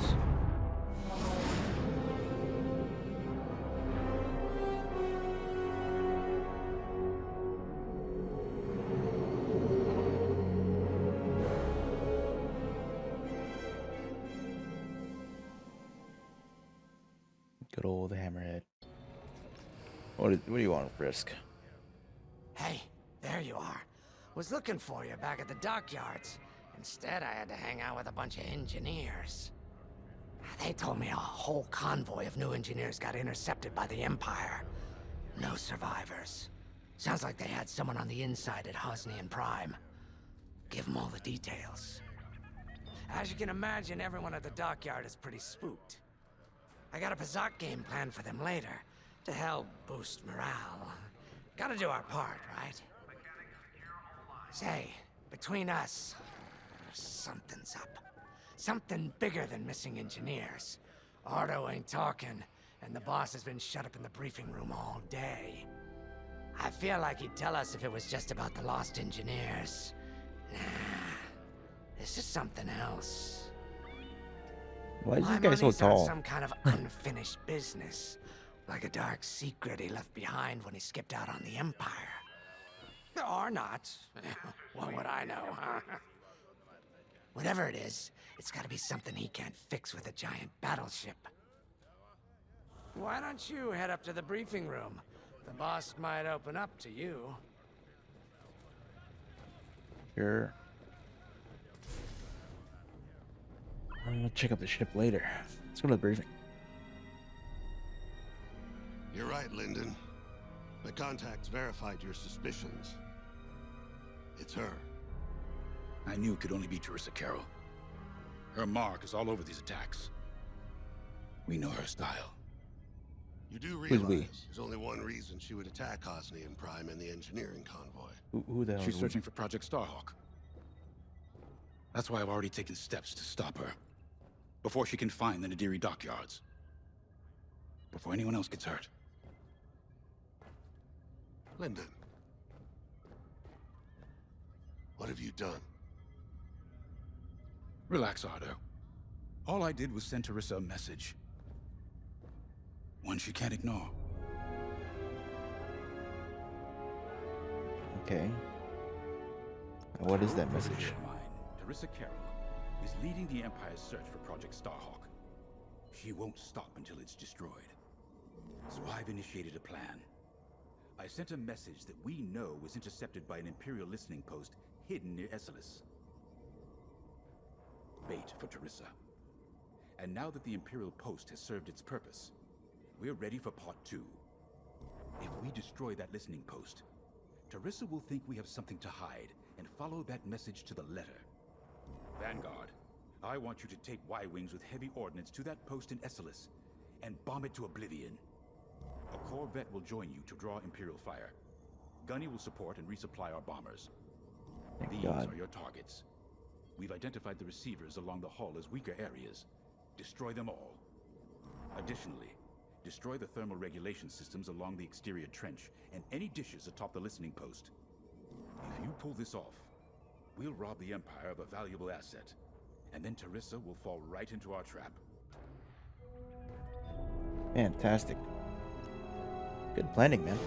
dockyards. Good old hammerhead. What do you want, Frisk? Hey, there you are. Was looking for you back at the dockyards. Instead, I had to hang out with a bunch of engineers. They told me a whole convoy of new engineers got intercepted by the Empire. No survivors. Sounds like they had someone on the inside at Hosnian Prime. Give them all the details. As you can imagine, everyone at the dockyard is pretty spooked. I got a Pazak game planned for them later, to help boost morale. Gotta do our part, right? Say, between us, something's up. Something bigger than missing engineers. Ardo ain't talking, and the boss has been shut up in the briefing room all day. I feel like he'd tell us if it was just about the lost engineers. Nah, this is something else. Why is My this guy so money's on tall? some kind of unfinished business. Like a dark secret he left behind when he skipped out on the Empire. Or not. What would I know, huh? Whatever it is, it's gotta be something he can't fix with a giant battleship. Why don't you head up to the briefing room? The boss might open up to you. Sure. I'm gonna check out the ship later. Let's go to the briefing. You're right, Lyndon. My contacts verified your suspicions. It's her. I knew it could only be Teresa Carroll. Her mark is all over these attacks. We know her style. You do Who's realize we? there's only one reason she would attack Hosnian Prime and the engineering convoy. Who the hell? She's is we? searching for Project Starhawk. That's why I've already taken steps to stop her. Before she can find the Nadiri dockyards. Before anyone else gets hurt. Lyndon. What have you done? Relax, Ardo. All I did was send Teresa a message. One she can't ignore. Okay. Now, what is that message? Protege of mine, Teresa Carroll, is leading the Empire's search for Project Starhawk. She won't stop until it's destroyed. So I've initiated a plan. I sent a message that we know was intercepted by an Imperial listening post hidden near Esselis. Bait for Teresa. And now that the Imperial post has served its purpose, we're ready for part 2. If we destroy that listening post, Teresa will think we have something to hide and follow that message to the letter. Vanguard, I want you to take Y-Wings with heavy ordnance to that post in Esselis and bomb it to oblivion. A corvette will join you to draw Imperial fire. Gunny will support and resupply our bombers. Thank These God. are your targets. We've identified the receivers along the hull as weaker areas. Destroy them all. Additionally, destroy the thermal regulation systems along the exterior trench and any dishes atop the listening post. If you pull this off, we'll rob the Empire of a valuable asset, and then Teresa will fall right into our trap. Fantastic. Good planning, man.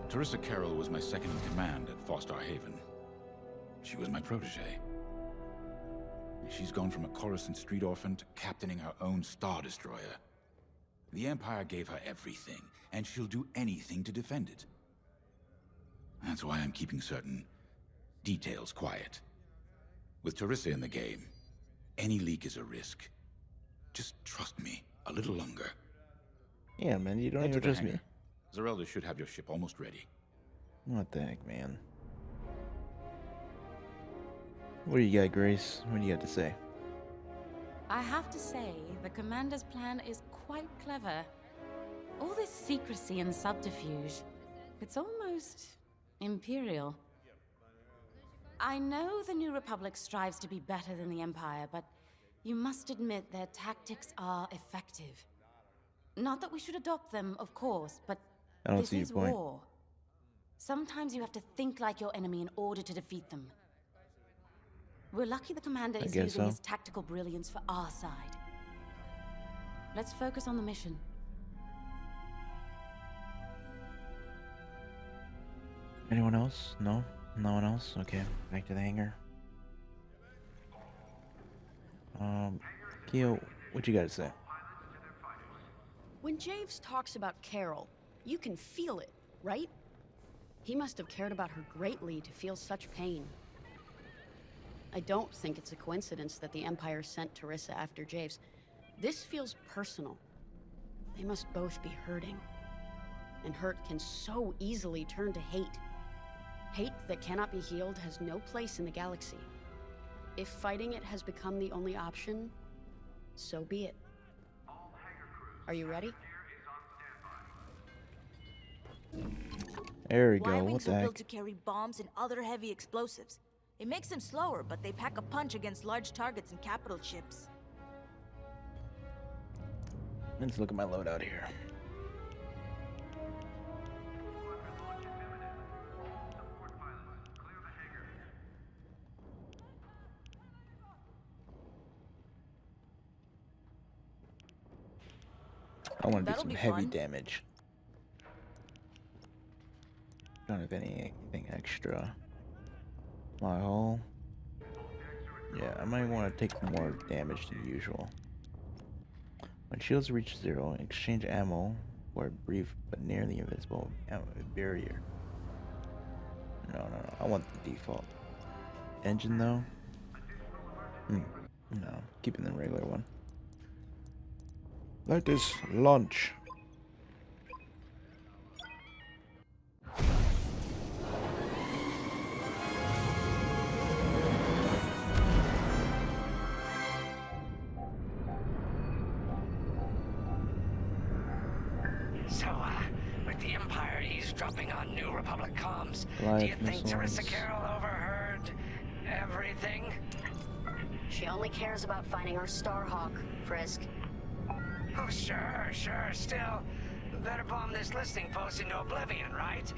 Teresa Carroll was my second in command at Fostar Haven. She was my protege. She's gone from a Coruscant street orphan to captaining her own Star Destroyer. The Empire gave her everything, and she'll do anything to defend it. That's why I'm keeping certain details quiet. With Teresa in the game, any leak is a risk. Just trust me a little longer. Yeah, man, you don't Head to even the trust me. hangar. Zarelda should have your ship almost ready. What the heck, man? What do you got, Grace? What do you got to say? I have to say, the commander's plan is quite clever. All this secrecy and subterfuge, it's almost Imperial. I know the New Republic strives to be better than the Empire, but you must admit their tactics are effective. Not that we should adopt them, of course, but I don't this see your is point. war. Sometimes you have to think like your enemy in order to defeat them. We're lucky the commander is guess using so. his tactical brilliance for our side. Let's focus on the mission. Anyone else? No? No one else? Okay, back to the hangar. Keo, what you gotta say? When Javes talks about Carol, you can feel it, right? He must have cared about her greatly to feel such pain. I don't think it's a coincidence that the Empire sent Teresa after Javes. This feels personal. They must both be hurting. And hurt can so easily turn to hate. Hate that cannot be healed has no place in the galaxy. If fighting it has become the only option, so be it. Are you ready? There we go. What Y-wings the are heck? built to carry bombs and other heavy explosives. It makes them slower, but they pack a punch against large targets and capital ships. Let's look at my loadout here. I want to do That'll some be heavy fun. damage. Don't have anything extra. My hull. Yeah, I might want to take more damage than usual. When shields reach 0, exchange ammo for a brief but nearly invisible ammo barrier. No. I want the default. Engine though? No, keeping the regular one. Let us launch. So, with the Empire eavesdropping on New Republic comms, do Live you think Teresa missiles. Carroll overheard everything? She only cares about finding our Starhawk, Frisk. Oh, sure. Still, better bomb this listening post into oblivion, right?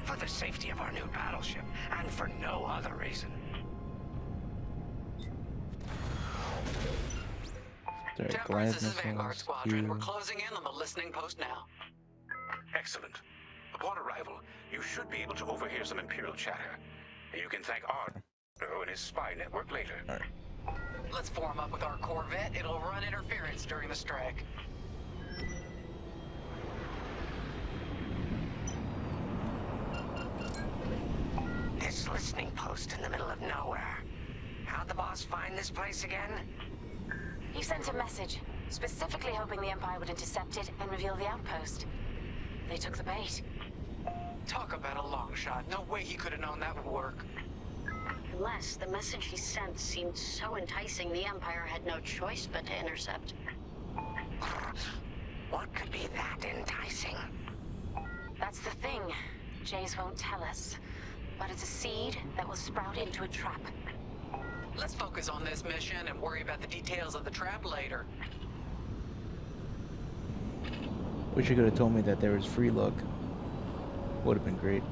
For the safety of our new battleship, and for no other reason. There are Temperance, glide this is Vanguard missiles. Squadron. We're Q. closing in on the listening post now. Excellent. Upon arrival, you should be able to overhear some Imperial chatter. You can thank Ardo and his spy network later. Alright. Let's form up with our Corvette. It'll run interference during the strike. This listening post in the middle of nowhere. How'd the boss find this place again? He sent a message, specifically hoping the Empire would intercept it and reveal the outpost. They took the bait. Talk about a long shot. No way he could have known that would work. Unless the message he sent seemed so enticing the Empire had no choice but to intercept. What could be that enticing? That's the thing. Jace won't tell us. But it's a seed that will sprout into a trap. Let's focus on this mission and worry about the details of the trap later. Wish you could have told me that there was free look. Would have been great.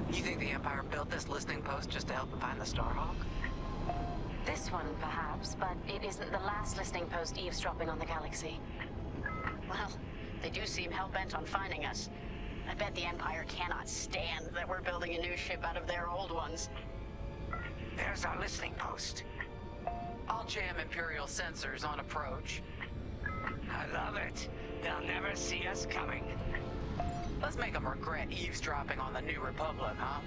You think the Empire built this listening post just to help them find the Starhawk? This one, perhaps, but it isn't the last listening post eavesdropping on the galaxy. Well, they do seem hell-bent on finding us. I bet the Empire cannot stand that we're building a new ship out of their old ones. There's our listening post. I'll jam Imperial sensors on approach. I love it. They'll never see us coming. Let's make them regret eavesdropping on the New Republic, huh?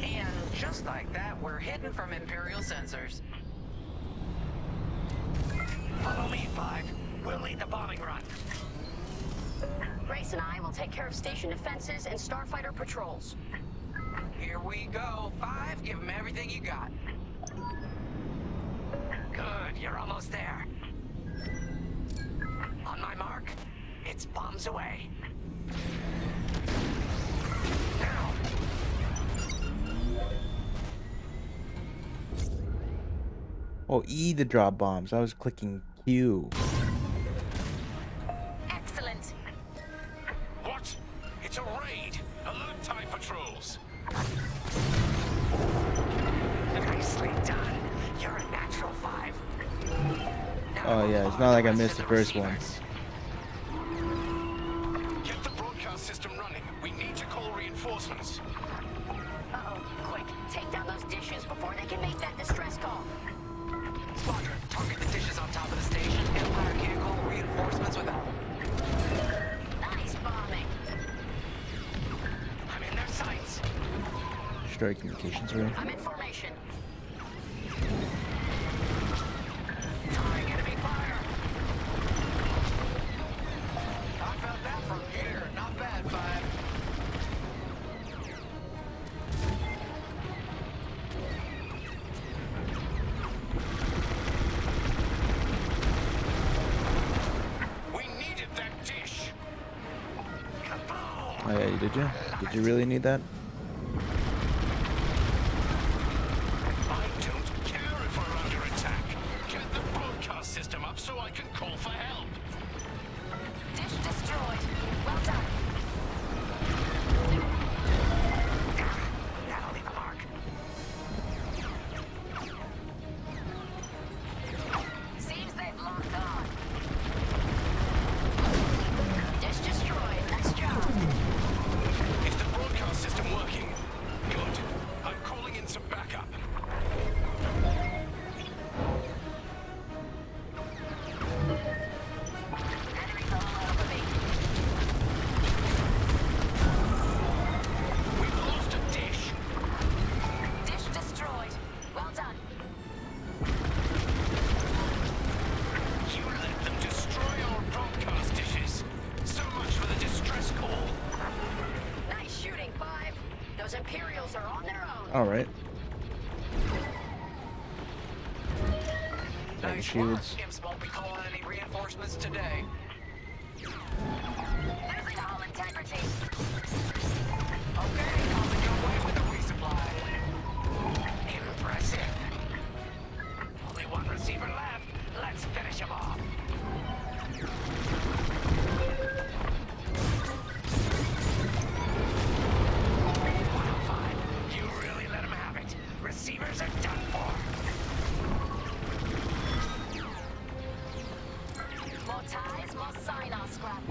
And just like that, we're hidden from Imperial sensors. Follow me, Five. We'll lead the bombing run. Grace and I will take care of station defenses and starfighter patrols. Here we go. 5, give them everything you got. Good, you're almost there. On my mark, it's bombs away. Oh, E to drop bombs. I was clicking Q. Excellent. What? It's a raid. Alert TIE patrols. Nicely done. You're a natural 5. Oh yeah, it's not like I missed the first one. Get the broadcast system running. We need to call reinforcements. Uh-oh. Quick, take down those dishes before they can make that distress call. Squadron, target the dishes on top of the station. Empire can't call reinforcements without them. Nice bombing. I'm in their sights. Destroy communications room. I'm in formation. Trying enemy fire. I felt that from here. Not bad, 5. We needed that dish. Oh yeah, did you? Did you really need that? I don't care if we're under attack. Get the broadcast system up so I can call for help. Dish destroyed. Well done. That'll leave a mark. Seems they've locked on. Dish destroyed. Nice job. Is the broadcast system working? Good. I'm calling in some backup. Enemies all over me. We've lost a dish. Dish destroyed. Well done. You let them destroy our broadcast dishes. So much for the distress call. Nice shooting, 5. Those Imperials are on their own. All right. Nice shields. work. Imps won't be calling any reinforcements today. Losing all integrity. Okay, coming your way with the resupply. Impressive. Only one receiver left. Let's finish him off. You really let him have it. Receivers are done for. More ties, more sign-off, scrap.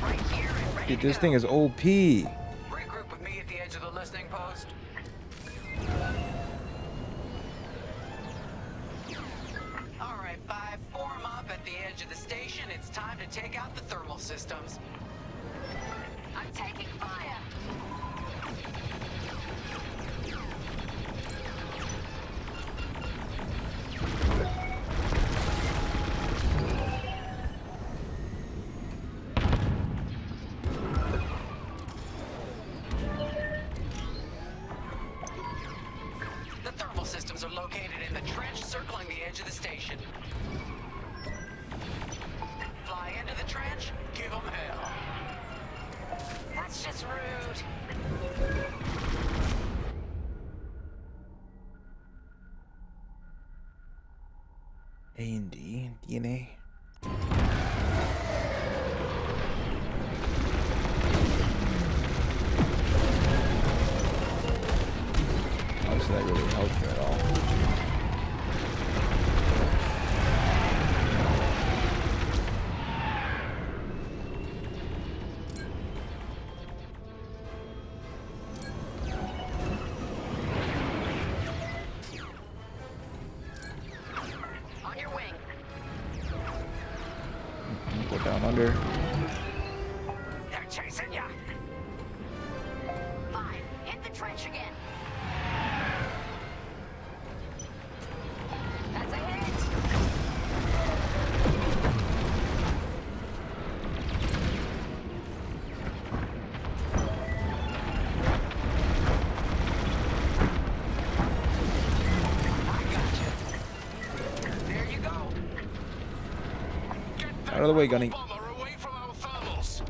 Right here and ready Dude, to this go. thing is OP. Regroup with me at the edge of the listening post. All right, 5, form up at the edge of the station. It's time to take out the thermal systems. I'm taking fire. The thermal systems are located in the trench circling the edge of the station. Fly into the trench, give them hell. That's just rude. A and D, DNA. Honestly, that really helped me at all. On your wing. Go down under. They're chasing ya. 5. Hit the trench again. That's a hit. There you go. Get that Out of the way, Gunny. bomber away from our thermals.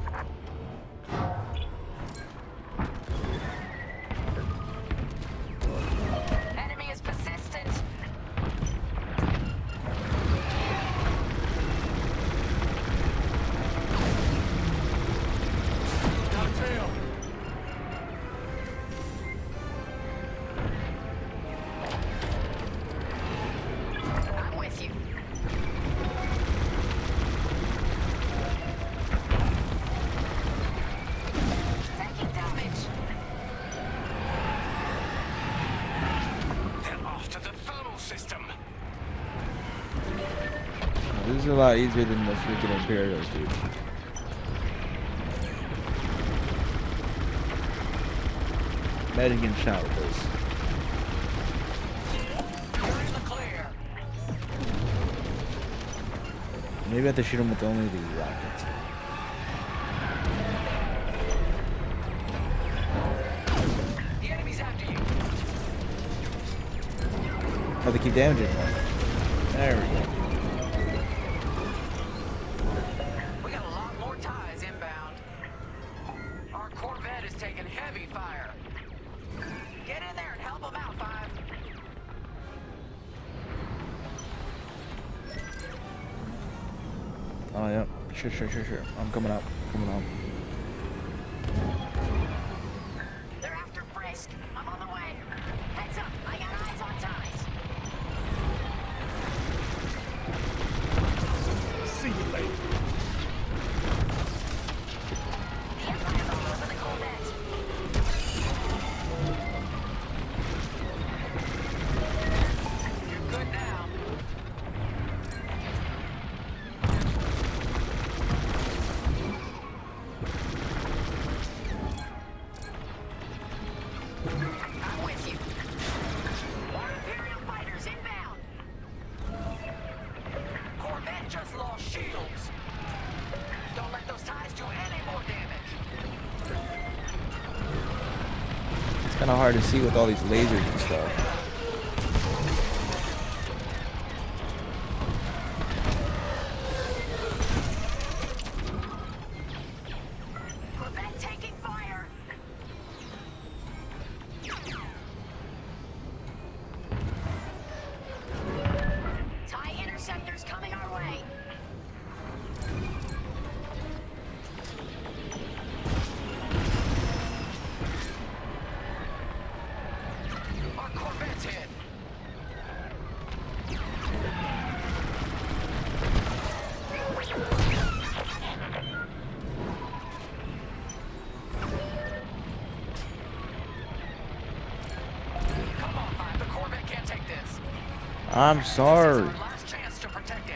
a lot easier than the freaking Imperials, dude. Imagine getting shot with this. You're in the clear. Maybe I have to shoot him with only the rockets. The enemy's after you. Oh, they keep damaging him. There we go. We got a lot more ties inbound. Our Corvette is taking heavy fire. Get in there and help them out, Five. Oh, yeah. Sure. I'm coming up. They're after Frisk. I'm on the way. Heads up, I got eyes on ties. See you later. The Empire's all over the Corvette. You're good now. I'm with you. More Imperial fighters inbound. Corvette just lost shields. Don't let those ties do any more damage. It's kind of hard to see with all these lasers and stuff. Corvette taking fire. TIE interceptors coming our way. Our Corvette's hit. Come on, Five. The Corvette can't take this. I'm sorry. This is our last chance to protect it.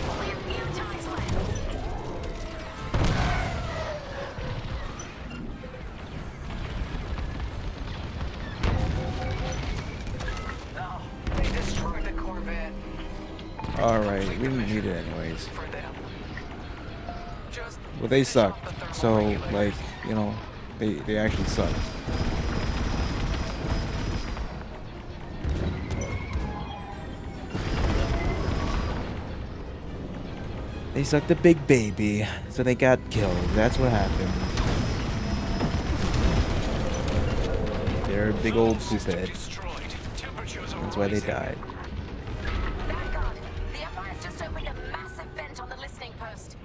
Only a few ties left. No, they destroyed the Corvette. Alright, we didn't need it anyways. For them. Just Well, they suck. stop the thermal So, regulators. like, you know, they actually suck. They sucked the big baby, so they got killed. That's what happened. They're a big old poop head. Destroyed. Temperatures are That's why they rising. died. Vanguard, the Empire's just opened a massive vent on the listening post.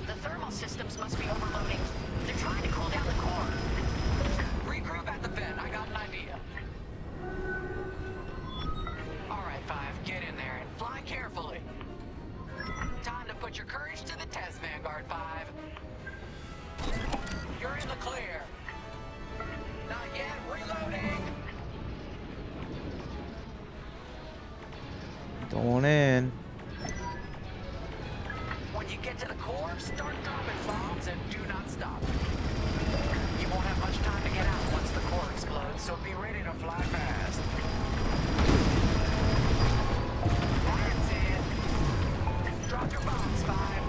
The thermal systems must be overloading. They're trying to cool down the core. Regroup at the vent. I got an idea. All right, Five. Get in there and fly carefully. Time to put your courage to the test, Vanguard 5. You're in the clear. Not yet. Reloading. Going in. When you get to the core, start dropping bombs and do not stop. You won't have much time to get out once the core explodes, so be ready to fly fast. That's it. Drop your bombs, Five.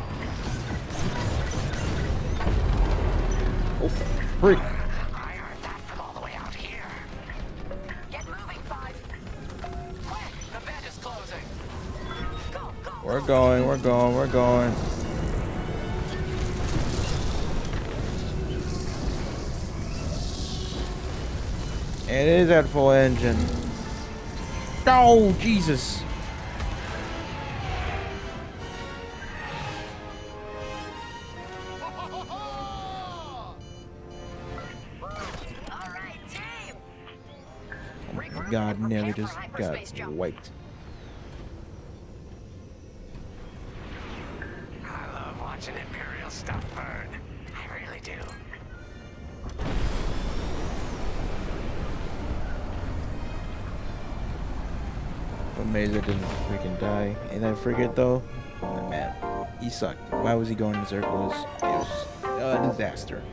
Oh, freak. I heard that from all the way out here. Get moving, Five. Quick, the vent is closing. Go. We're going. It is at full engine. Oh, Jesus. All right, team. Oh my God, nearly just got wiped. I love watching Imperial stuff burn. I really do. I'm amazed I didn't freaking die. And that frigate though, oh, man, he sucked. Why was he going in circles? It was a disaster.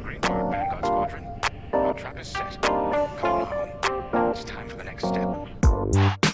Green Park Vanguard Squadron. Our trap is set. Come on home. It's time for the next step.